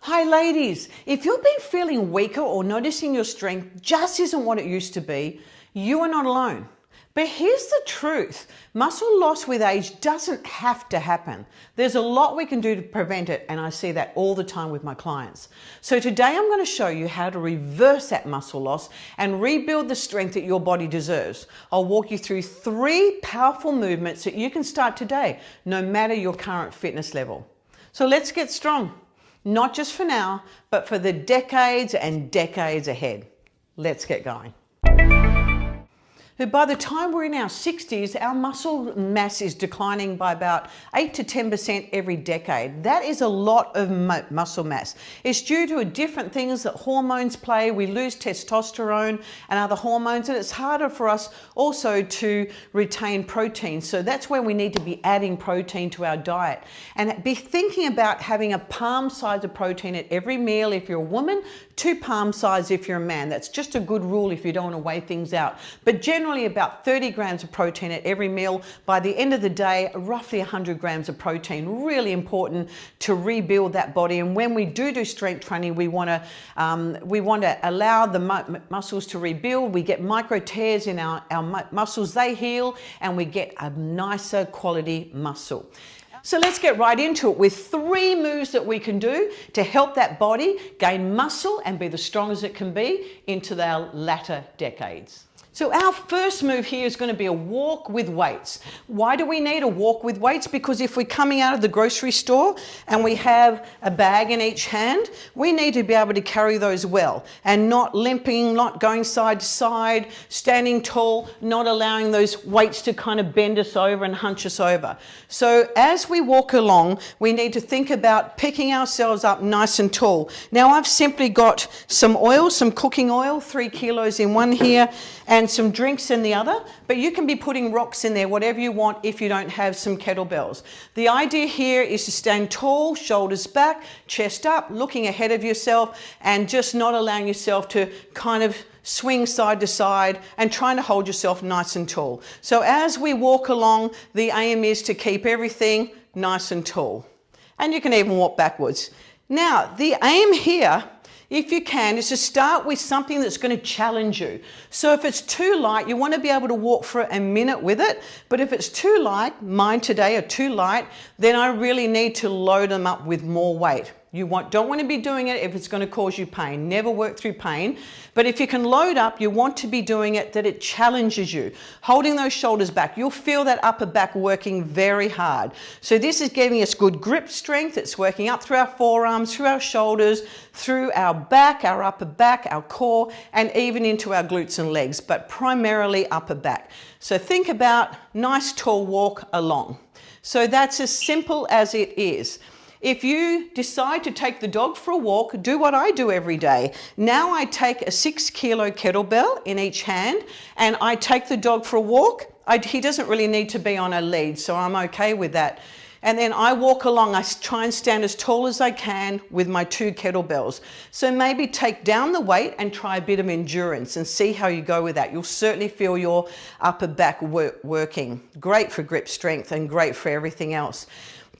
Hi ladies, if you've been feeling weaker or noticing your strength just isn't what it used to be, you are not alone. But here's the truth, muscle loss with age doesn't have to happen. There's a lot we can do to prevent it, and I see that all the time with my clients. So today I'm going to show you how to reverse that muscle loss and rebuild the strength that your body deserves. I'll walk you through 3 powerful movements that you can start today, no matter your current fitness level. So let's get strong. Not just for now, but for the decades and decades ahead. Let's get going. But by the time we're in our 60s, our muscle mass is declining by about 8 to 10% every decade. That is a lot of muscle mass. It's due to different things that hormones play. We lose testosterone and other hormones, and it's harder for us also to retain protein. So that's where we need to be adding protein to our diet and be thinking about having a palm size of protein at every meal if you're a woman, 2 palm size if you're a man. That's just a good rule if you don't want to weigh things out. But generally about 30 grams of protein at every meal. By the end of the day, roughly 100 grams of protein. Really important to rebuild that body. And when we do strength training, we want to allow the muscles to rebuild. We get micro tears in our muscles, they heal, and we get a nicer quality muscle. So let's get right into it with 3 moves that we can do to help that body gain muscle and be the strong as it can be into our latter decades. So our first move here is going to be a walk with weights. Why do we need a walk with weights? Because if we're coming out of the grocery store and we have a bag in each hand, we need to be able to carry those well and not limping, not going side to side, standing tall, not allowing those weights to kind of bend us over and hunch us over. So as we walk along, we need to think about picking ourselves up nice and tall. Now I've simply got some oil, some cooking oil, 3 kilos in one here, and some drinks in the other, but you can be putting rocks in there, whatever you want if you don't have some kettlebells. The idea here is to stand tall, shoulders back, chest up, looking ahead of yourself and just not allowing yourself to kind of swing side to side and trying to hold yourself nice and tall. So as we walk along, the aim is to keep everything nice and tall. And you can even walk backwards. Now, the aim here, if you can, is to start with something that's going to challenge you. So if it's too light, you want to be able to walk for a minute with it. But if it's too light, mine today are too light, then I really need to load them up with more weight. You don't want to be doing it if it's going to cause you pain. Never work through pain. But if you can load up, you want to be doing it that it challenges you. Holding those shoulders back. You'll feel that upper back working very hard. So this is giving us good grip strength. It's working up through our forearms, through our shoulders, through our back, our upper back, our core, and even into our glutes and legs, but primarily upper back. So think about nice tall walk along. So that's as simple as it is. If you decide to take the dog for a walk, do what I do every day. Now I take a 6 kilo kettlebell in each hand and I take the dog for a walk. He doesn't really need to be on a lead, so I'm okay with that. And then I walk along, I try and stand as tall as I can with my 2 kettlebells. So maybe take down the weight and try a bit of endurance and see how you go with that. You'll certainly feel your upper back working. Great for grip strength and great for everything else.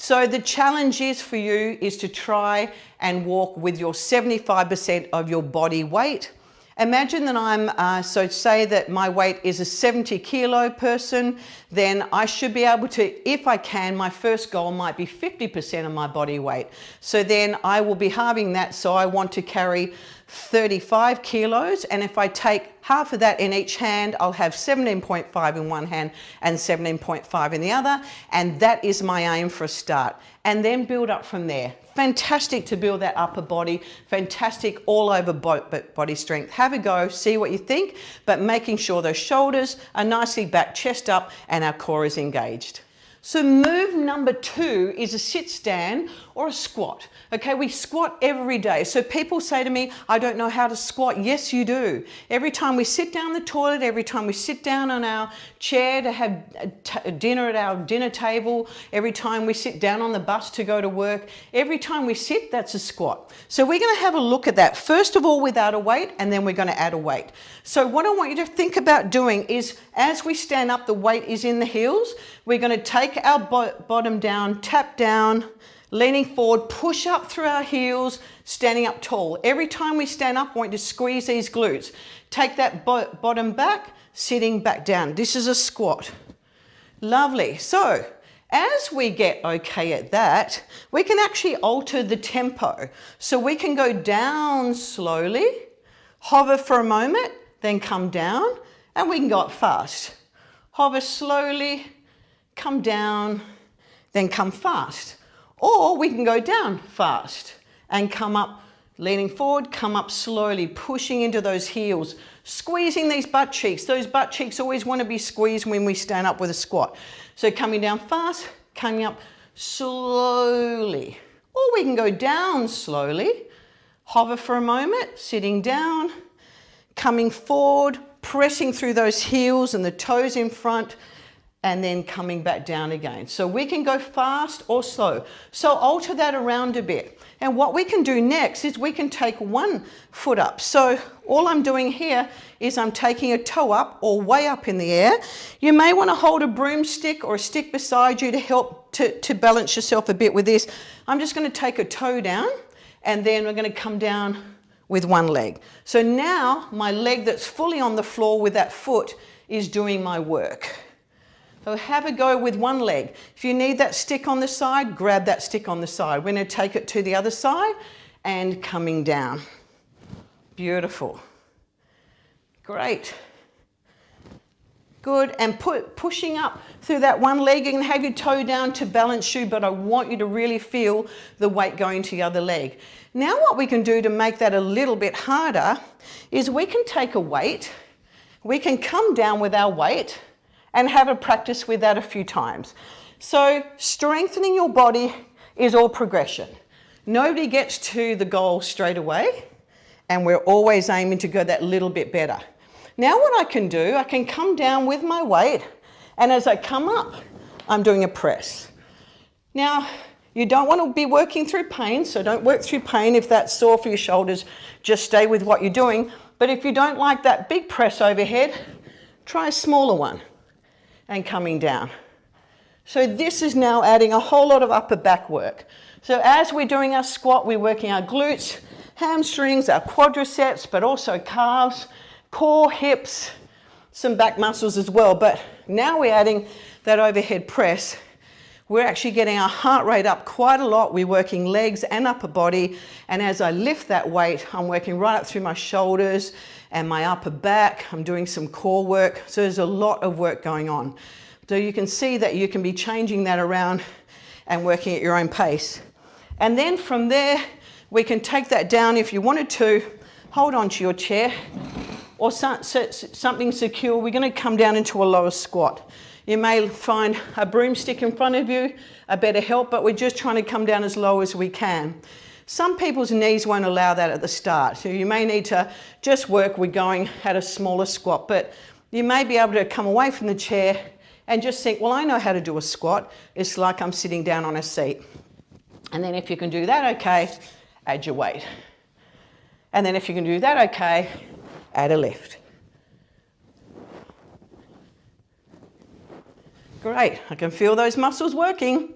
So the challenge is for you is to try and walk with your 75% of your body weight. Imagine that so say that my weight is a 70 kilo person, then I should be able to, if I can, my first goal might be 50% of my body weight. So then I will be halving that, so I want to carry 35 kilos, and if I take half of that in each hand, I'll have 17.5 in one hand and 17.5 in the other, and that is my aim for a start. And then build up from there. Fantastic to build that upper body, fantastic all over body strength. Have a go, see what you think, but making sure those shoulders are nicely back, chest up, and our core is engaged. So move number 2 is a sit stand or a squat. Okay, we squat every day. So people say to me, I don't know how to squat. Yes, you do. Every time we sit down the toilet, every time we sit down on our chair to have dinner at our dinner table, every time we sit down on the bus to go to work, every time we sit, that's a squat. So we're going to have a look at that. First of all, without a weight, and then we're going to add a weight. So what I want you to think about doing is, as we stand up, the weight is in the heels. We're going to take our bottom down, tap down, Leaning forward, push up through our heels, standing up tall. Every time we stand up, I want you to squeeze these glutes. Take that bottom back, sitting back down. This is a squat. Lovely. So as we get okay at that, we can actually alter the tempo. So we can go down slowly, hover for a moment, then come down, and we can go up fast. Hover slowly, come down, then come fast. Or we can go down fast and come up, leaning forward, come up slowly, pushing into those heels, squeezing these butt cheeks. Those butt cheeks always want to be squeezed when we stand up with a squat. So coming down fast, coming up slowly. Or we can go down slowly, hover for a moment, sitting down, coming forward, pressing through those heels and the toes in front, and then coming back down again. So we can go fast or slow. So alter that around a bit. And what we can do next is we can take one foot up. So all I'm doing here is I'm taking a toe up or way up in the air. You may want to hold a broomstick or a stick beside you to help to balance yourself a bit with this. I'm just going to take a toe down and then we're going to come down with one leg. So now my leg that's fully on the floor with that foot is doing my work. So have a go with one leg. If you need that stick on the side, grab that stick on the side. We're going to take it to the other side and coming down. Beautiful. Great. Good. And pushing up through that one leg. You can have your toe down to balance you, but I want you to really feel the weight going to the other leg. Now what we can do to make that a little bit harder is we can take a weight. We can come down with our weight and have a practice with that a few times. So strengthening your body is all progression. Nobody gets to the goal straight away, and we're always aiming to go that little bit better. Now what I can do, I can come down with my weight, and as I come up, I'm doing a press. Now, you don't want to be working through pain, so don't work through pain. If that's sore for your shoulders, just stay with what you're doing. But if you don't like that big press overhead, try a smaller one. And coming down. So this is now adding a whole lot of upper back work. So as we're doing our squat, we're working our glutes, hamstrings, our quadriceps, but also calves, core, hips, some back muscles as well. But now we're adding that overhead press. We're actually getting our heart rate up quite a lot. We're working legs and upper body. And as I lift that weight, I'm working right up through my shoulders and my upper back. I'm doing some core work. So there's a lot of work going on. So you can see that you can be changing that around and working at your own pace. And then from there, we can take that down if you wanted to. Hold on to your chair or something secure. We're going to come down into a lower squat. You may find a broomstick in front of you a better help, but we're just trying to come down as low as we can. Some people's knees won't allow that at the start, so you may need to just work with going at a smaller squat, but you may be able to come away from the chair and just think, well, I know how to do a squat. It's like I'm sitting down on a seat. And then if you can do that okay, add your weight. And then if you can do that okay, add a lift. Great, I can feel those muscles working.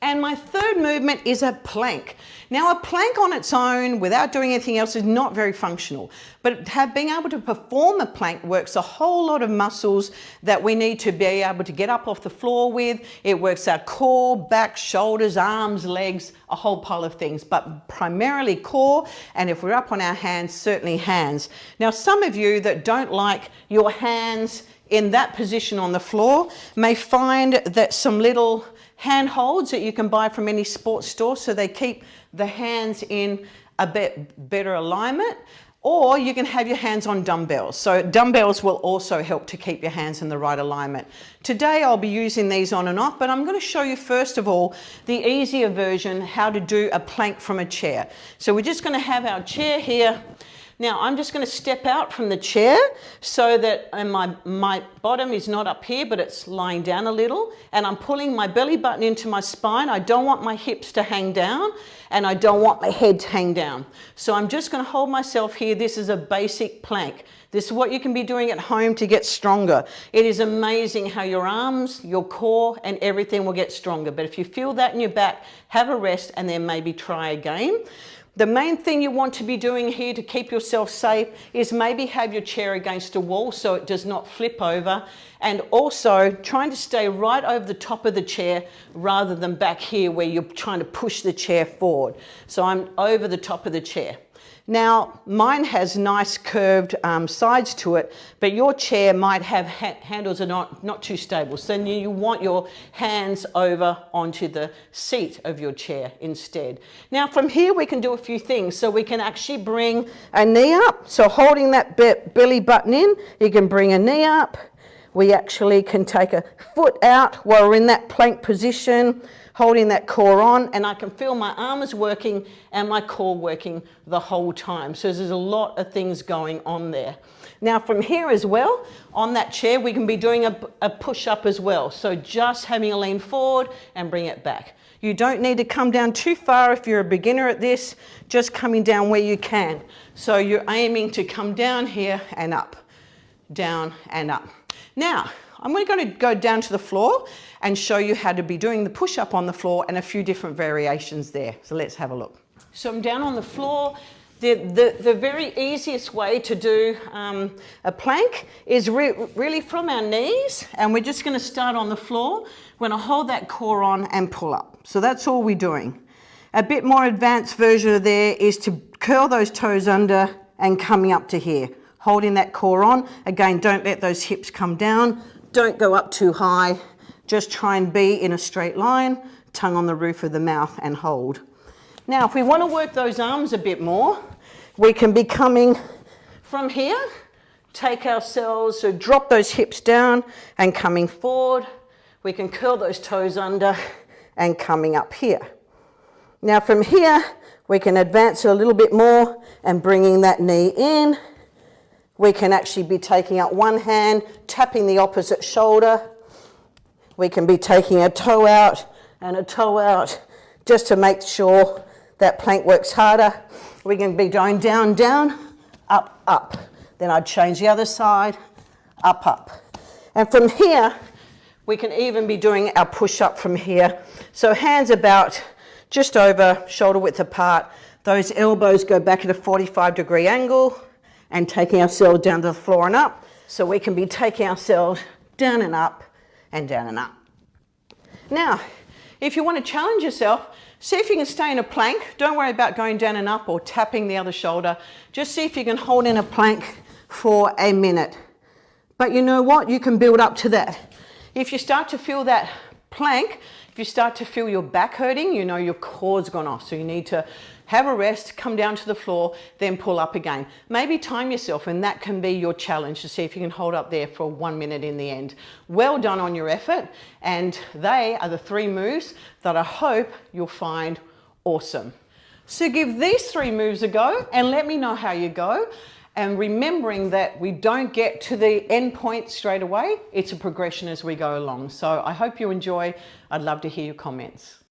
And my third movement is a plank. Now, a plank on its own, without doing anything else, is not very functional. But being able to perform a plank works a whole lot of muscles that we need to be able to get up off the floor with. It works our core, back, shoulders, arms, legs, a whole pile of things, but primarily core. And if we're up on our hands, certainly hands. Now, some of you that don't like your hands in that position on the floor may find that some little hand holds that you can buy from any sports store, so they keep the hands in a bit better alignment, or you can have your hands on dumbbells. So dumbbells will also help to keep your hands in the right alignment. Today I'll be using these on and off, but I'm going to show you first of all the easier version, how to do a plank from a chair. So we're just going to have our chair here, Now I'm just going to step out from the chair so that my bottom is not up here, but it's lying down a little, and I'm pulling my belly button into my spine. I don't want my hips to hang down, and I don't want my head to hang down. So I'm just going to hold myself here. This is a basic plank. This is what you can be doing at home to get stronger. It is amazing how your arms, your core, and everything will get stronger. But if you feel that in your back, have a rest and then maybe try again. The main thing you want to be doing here to keep yourself safe is maybe have your chair against a wall so it does not flip over, and also trying to stay right over the top of the chair rather than back here where you're trying to push the chair forward. So I'm over the top of the chair. Now, mine has nice curved sides to it, but your chair might have handles that are not too stable. So you want your hands over onto the seat of your chair instead. Now, from here, we can do a few things. So we can actually bring a knee up. So holding that belly button in, you can bring a knee up. We actually can take a foot out while we're in that plank position, holding that core on, and I can feel my arms working and my core working the whole time. So there's a lot of things going on there. Now from here as well, on that chair, we can be doing a push-up as well. So just having a lean forward and bring it back. You don't need to come down too far if you're a beginner at this, just coming down where you can. So you're aiming to come down here and up, down and up. Now, I'm going to go down to the floor and show you how to be doing the push-up on the floor and a few different variations there. So let's have a look. So I'm down on the floor. The very easiest way to do a plank is really from our knees, and we're just going to start on the floor. We're going to hold that core on and pull up. So that's all we're doing. A bit more advanced version of there is to curl those toes under and coming up to here. Holding that core on. Again, don't let those hips come down. Don't go up too high. Just try and be in a straight line, tongue on the roof of the mouth, and hold. Now, if we want to work those arms a bit more, we can be coming from here, take ourselves, so drop those hips down and coming forward. We can curl those toes under and coming up here. Now from here, we can advance it a little bit more and bringing that knee in. We can actually be taking out one hand, tapping the opposite shoulder. We can be taking a toe out and a toe out just to make sure that plank works harder. We can be going down, down, up, up. Then I'd change the other side, up, up. And from here, we can even be doing our push-up from here. So hands about just over shoulder width apart. Those elbows go back at a 45-degree angle and taking ourselves down to the floor and up. So we can be taking ourselves down and up and down and up. Now, if you want to challenge yourself, see if you can stay in a plank. Don't worry about going down and up or tapping the other shoulder. Just see if you can hold in a plank for a minute. But you know what? You can build up to that. If you start to feel that plank, if you start to feel your back hurting, you know your core's gone off. So you need to have a rest, come down to the floor, then pull up again. Maybe time yourself, and that can be your challenge to see if you can hold up there for 1 minute in the end. Well done on your effort, and they are the 3 moves that I hope you'll find awesome. So give these 3 moves a go and let me know how you go. And remembering that we don't get to the end point straight away, it's a progression as we go along. So I hope you enjoy. I'd love to hear your comments.